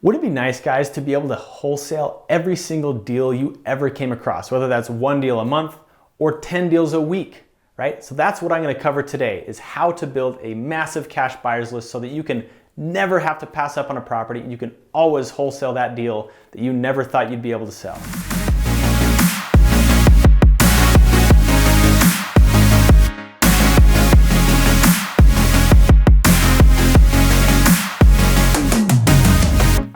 Wouldn't it be nice, guys, to be able to wholesale every single deal you ever came across, whether that's one deal a month or 10 deals a week, right? So that's what I'm gonna cover today, is how to build a massive cash buyers list so that you can never have to pass up on a property and you can always wholesale that deal that you never thought you'd be able to sell.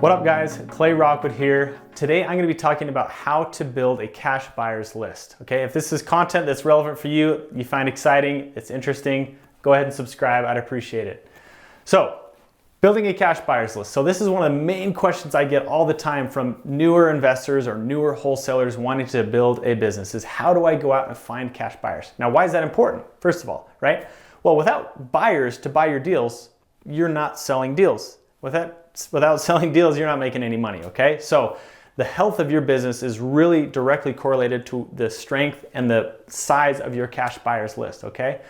What up, guys? Clay Rockwood here. Today I'm going to be talking about how to build a cash buyers list. Okay, if this is content that's relevant for you, you find exciting, it's interesting, go ahead and subscribe. I'd appreciate it. So, building a cash buyers list. So this is one of the main questions I get all the time from newer investors or newer wholesalers wanting to build a business is, how do I go out and find cash buyers? Now, why is that important? First of all, right? Well, without buyers to buy your deals, you're not selling deals. Without selling deals, you're not making any money, okay? So the health of your business is really directly correlated to the strength and the size of your cash buyers list, okay?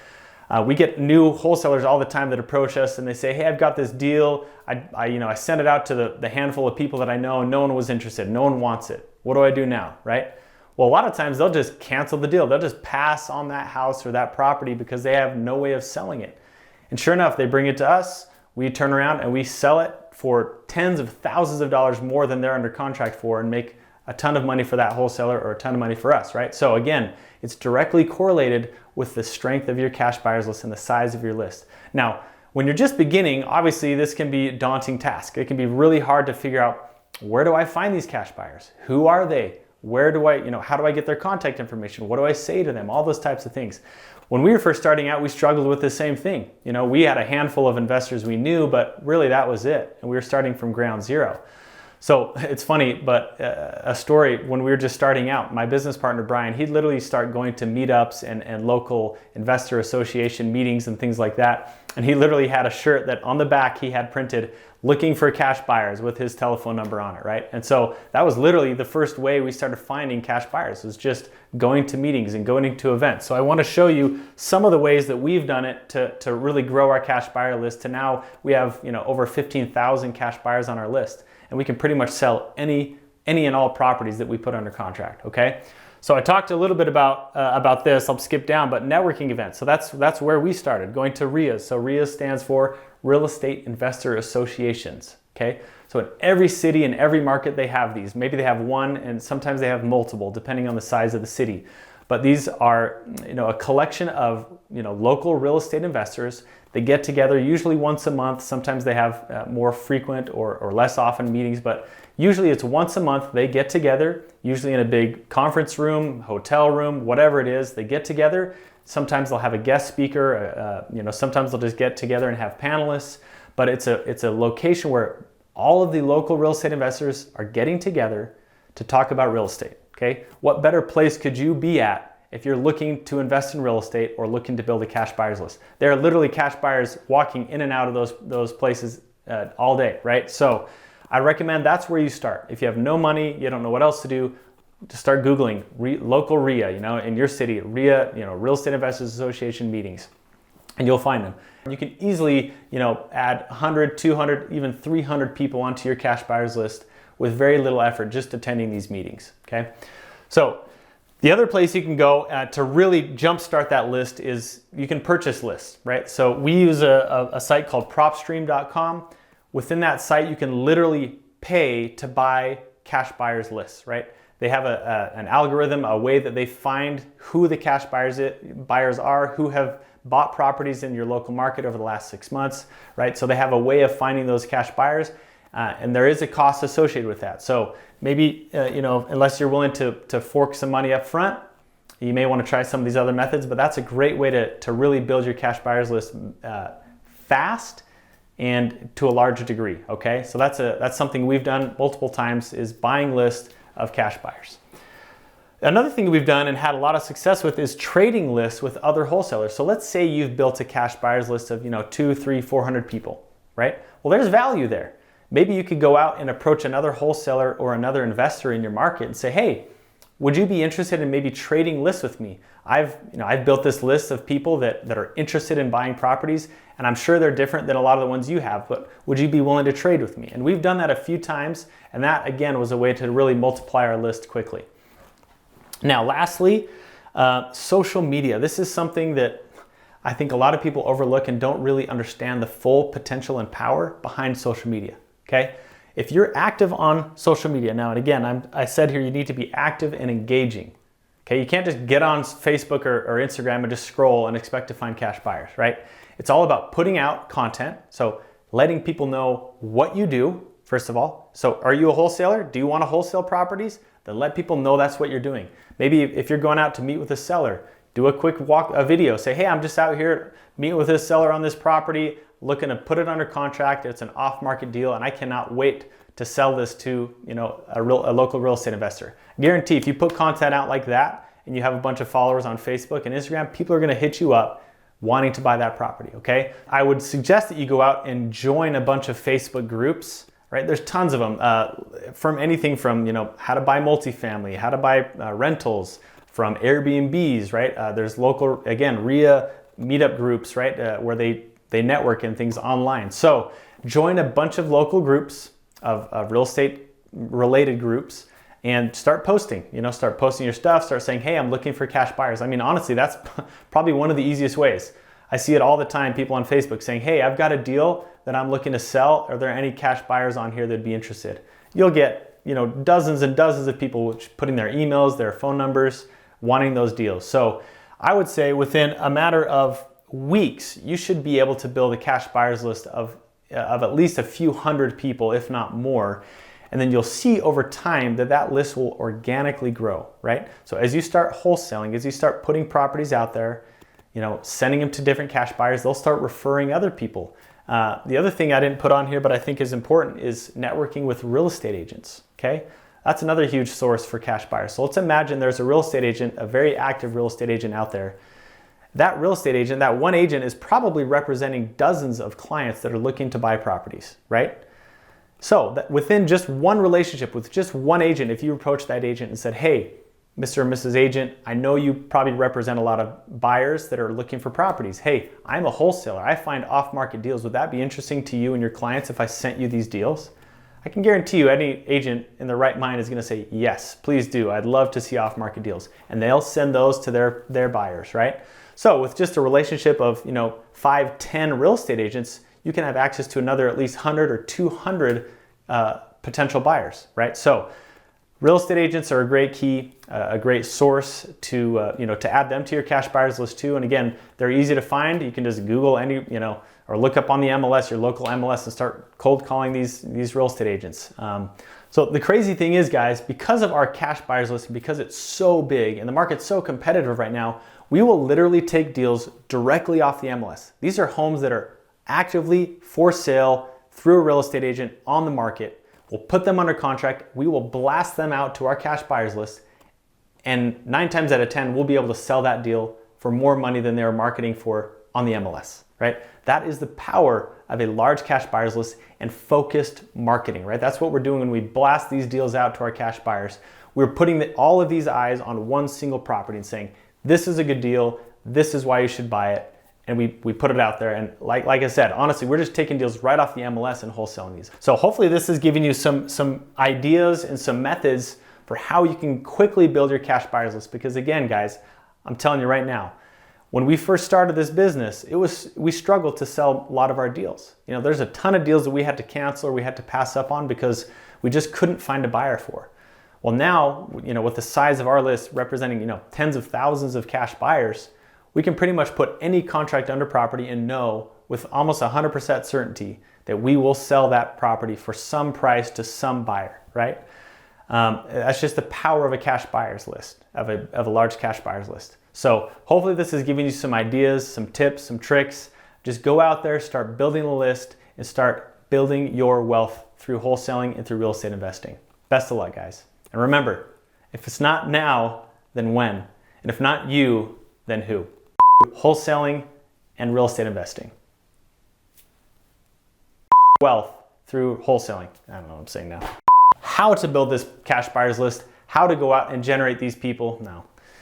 We get new wholesalers all the time that approach us and they say, hey, I've got this deal. I sent it out to the handful of people that I know and no one was interested. No one wants it. What do I do now, right? Well, a lot of times they'll just cancel the deal. They'll just pass on that house or that property because they have no way of selling it. And sure enough, they bring it to us. We turn around and we sell it for tens of thousands of dollars more than they're under contract for and make a ton of money for that wholesaler or a ton of money for us, right? So again, it's directly correlated with the strength of your cash buyers list and the size of your list. Now, when you're just beginning, obviously this can be a daunting task. It can be really hard to figure out, where do I find these cash buyers? Who are they? Where do I, how do I get their contact information? What do I say to them? All those types of things. When we were first starting out, we struggled with the same thing. We had a handful of investors we knew, but really that was it. And we were starting from ground zero. So it's funny, but a story, when we were just starting out, my business partner, Brian, he'd literally start going to meetups and local investor association meetings and things like that. And he literally had a shirt that on the back he had printed, looking for cash buyers, with his telephone number on it, right? And so that was literally the first way we started finding cash buyers, was just going to meetings and going to events. So I want to show you some of the ways that we've done it to really grow our cash buyer list to now we have over 15,000 cash buyers on our list. And we can pretty much sell any and all properties that we put under contract, okay? So I talked a little bit about this. I'll skip down, but networking events. So that's where we started, going to RIAs. So RIAs stands for Real Estate Investor Associations, okay? So in every city and every market they have these. Maybe they have one and sometimes they have multiple depending on the size of the city. But these are a collection of local real estate investors. They get together usually once a month. Sometimes they have more frequent or less often meetings, but usually it's once a month. They get together, usually in a big conference room, hotel room, whatever it is. They get together. Sometimes they'll have a guest speaker. Sometimes they'll just get together and have panelists. But it's a location where all of the local real estate investors are getting together to talk about real estate. Okay, what better place could you be at if you're looking to invest in real estate or looking to build a cash buyers list? There are literally cash buyers walking in and out of those places all day, right? So I recommend that's where you start. If you have no money, you don't know what else to do, just start Googling local RIA, in your city, RIA, Real Estate Investors Association meetings, and you'll find them. You can easily, add 100, 200, even 300 people onto your cash buyers list with very little effort, just attending these meetings, okay? So the other place you can go to really jumpstart that list is you can purchase lists, right? So we use a site called propstream.com. Within that site, you can literally pay to buy cash buyers lists, right? They have an algorithm, a way that they find who the cash buyers are, who have bought properties in your local market over the last 6 months, right? So they have a way of finding those cash buyers. And there is a cost associated with that. So maybe, unless you're willing to fork some money up front, you may want to try some of these other methods, but that's a great way to really build your cash buyers list fast and to a larger degree, okay? So that's something we've done multiple times, is buying lists of cash buyers. Another thing we've done and had a lot of success with is trading lists with other wholesalers. So let's say you've built a cash buyers list of 200, 300, 400 people, right? Well, there's value there. Maybe you could go out and approach another wholesaler or another investor in your market and say, hey, Would you be interested in maybe trading lists with me? I've built this list of people that are interested in buying properties, and I'm sure they're different than a lot of the ones you have, but would you be willing to trade with me? And we've done that a few times, and that again was a way to really multiply our list quickly. Now, lastly, social media. This is something that I think a lot of people overlook and don't really understand the full potential and power behind social media, okay? If you're active on social media, now and again, I said here you need to be active and engaging, okay? You can't just get on Facebook or Instagram and just scroll and expect to find cash buyers, right? It's all about putting out content, so letting people know what you do, first of all. So are you a wholesaler? Do you want to wholesale properties? Then let people know that's what you're doing. Maybe if you're going out to meet with a seller, do a quick video, say, hey, I'm just out here meeting with this seller on this property, looking to put it under contract. It's an off-market deal, and I cannot wait to sell this to a local real estate investor. Guarantee if you put content out like that and you have a bunch of followers on Facebook and Instagram, people are gonna hit you up wanting to buy that property, okay? I would suggest that you go out and join a bunch of Facebook groups, right? There's tons of them, from anything from how to buy multifamily, how to buy rentals, from Airbnbs, right? There's local, again, RIA meetup groups, right? Where they network and things online. So join a bunch of local groups of real estate related groups and start posting, start posting your stuff, start saying, hey, I'm looking for cash buyers. I mean, honestly, that's probably one of the easiest ways. I see it all the time, people on Facebook saying, hey, I've got a deal that I'm looking to sell. Are there any cash buyers on here that'd be interested? You'll get, dozens and dozens of people putting their emails, their phone numbers, wanting those deals. So I would say within a matter of weeks, you should be able to build a cash buyers list of at least a few hundred people, if not more. And then you'll see over time that list will organically grow, right? So as you start wholesaling, as you start putting properties out there, sending them to different cash buyers, they'll start referring other people. The other thing I didn't put on here, but I think is important, is networking with real estate agents, okay? That's another huge source for cash buyers. So let's imagine there's a real estate agent, a very active real estate agent out there. That real estate agent, that one agent is probably representing dozens of clients that are looking to buy properties, right? So that within just one relationship with just one agent, if you approach that agent and said, hey, Mr. or Mrs. Agent, I know you probably represent a lot of buyers that are looking for properties. Hey, I'm a wholesaler. I find off-market deals. Would that be interesting to you and your clients if I sent you these deals? I can guarantee you any agent in the right mind is going to say, yes, please do. I'd love to see off-market deals. And they'll send those to their buyers, right? So with just a relationship of 5, 10 real estate agents, you can have access to another at least 100 or 200 potential buyers, right? So real estate agents are a great key, a great source to to add them to your cash buyers list too. And again, they're easy to find. You can just Google any or look up on the MLS, your local MLS, and start cold calling these real estate agents. So the crazy thing is, guys, because of our cash buyers list, because it's so big and the market's so competitive right now, we will literally take deals directly off the MLS. These are homes that are actively for sale through a real estate agent on the market. We'll put them under contract. We will blast them out to our cash buyers list. And 9 times out of 10, we'll be able to sell that deal for more money than they were marketing for on the MLS, right? That is the power of a large cash buyers list and focused marketing, right? That's what we're doing when we blast these deals out to our cash buyers. We're putting all of these eyes on one single property and saying, this is a good deal. This is why you should buy it. And we put it out there. And like I said, honestly, we're just taking deals right off the MLS and wholesaling these. So hopefully this is giving you some ideas and some methods for how you can quickly build your cash buyers list. Because again, guys, I'm telling you right now, when we first started this business, we struggled to sell a lot of our deals. There's a ton of deals that we had to cancel or we had to pass up on because we just couldn't find a buyer for. Well, now, with the size of our list representing, tens of thousands of cash buyers, we can pretty much put any contract under property and know with almost 100% certainty that we will sell that property for some price to some buyer, right? That's just the power of a cash buyers list, of a large cash buyers list. So hopefully this is giving you some ideas, some tips, some tricks. Just go out there, start building the list, and start building your wealth through wholesaling and through real estate investing. Best of luck, guys. And remember, if it's not now, then when? And if not you, then who? Wholesaling and real estate investing. Wealth through wholesaling. I don't know what I'm saying now. How to build this cash buyers list, how to go out and generate these people? No.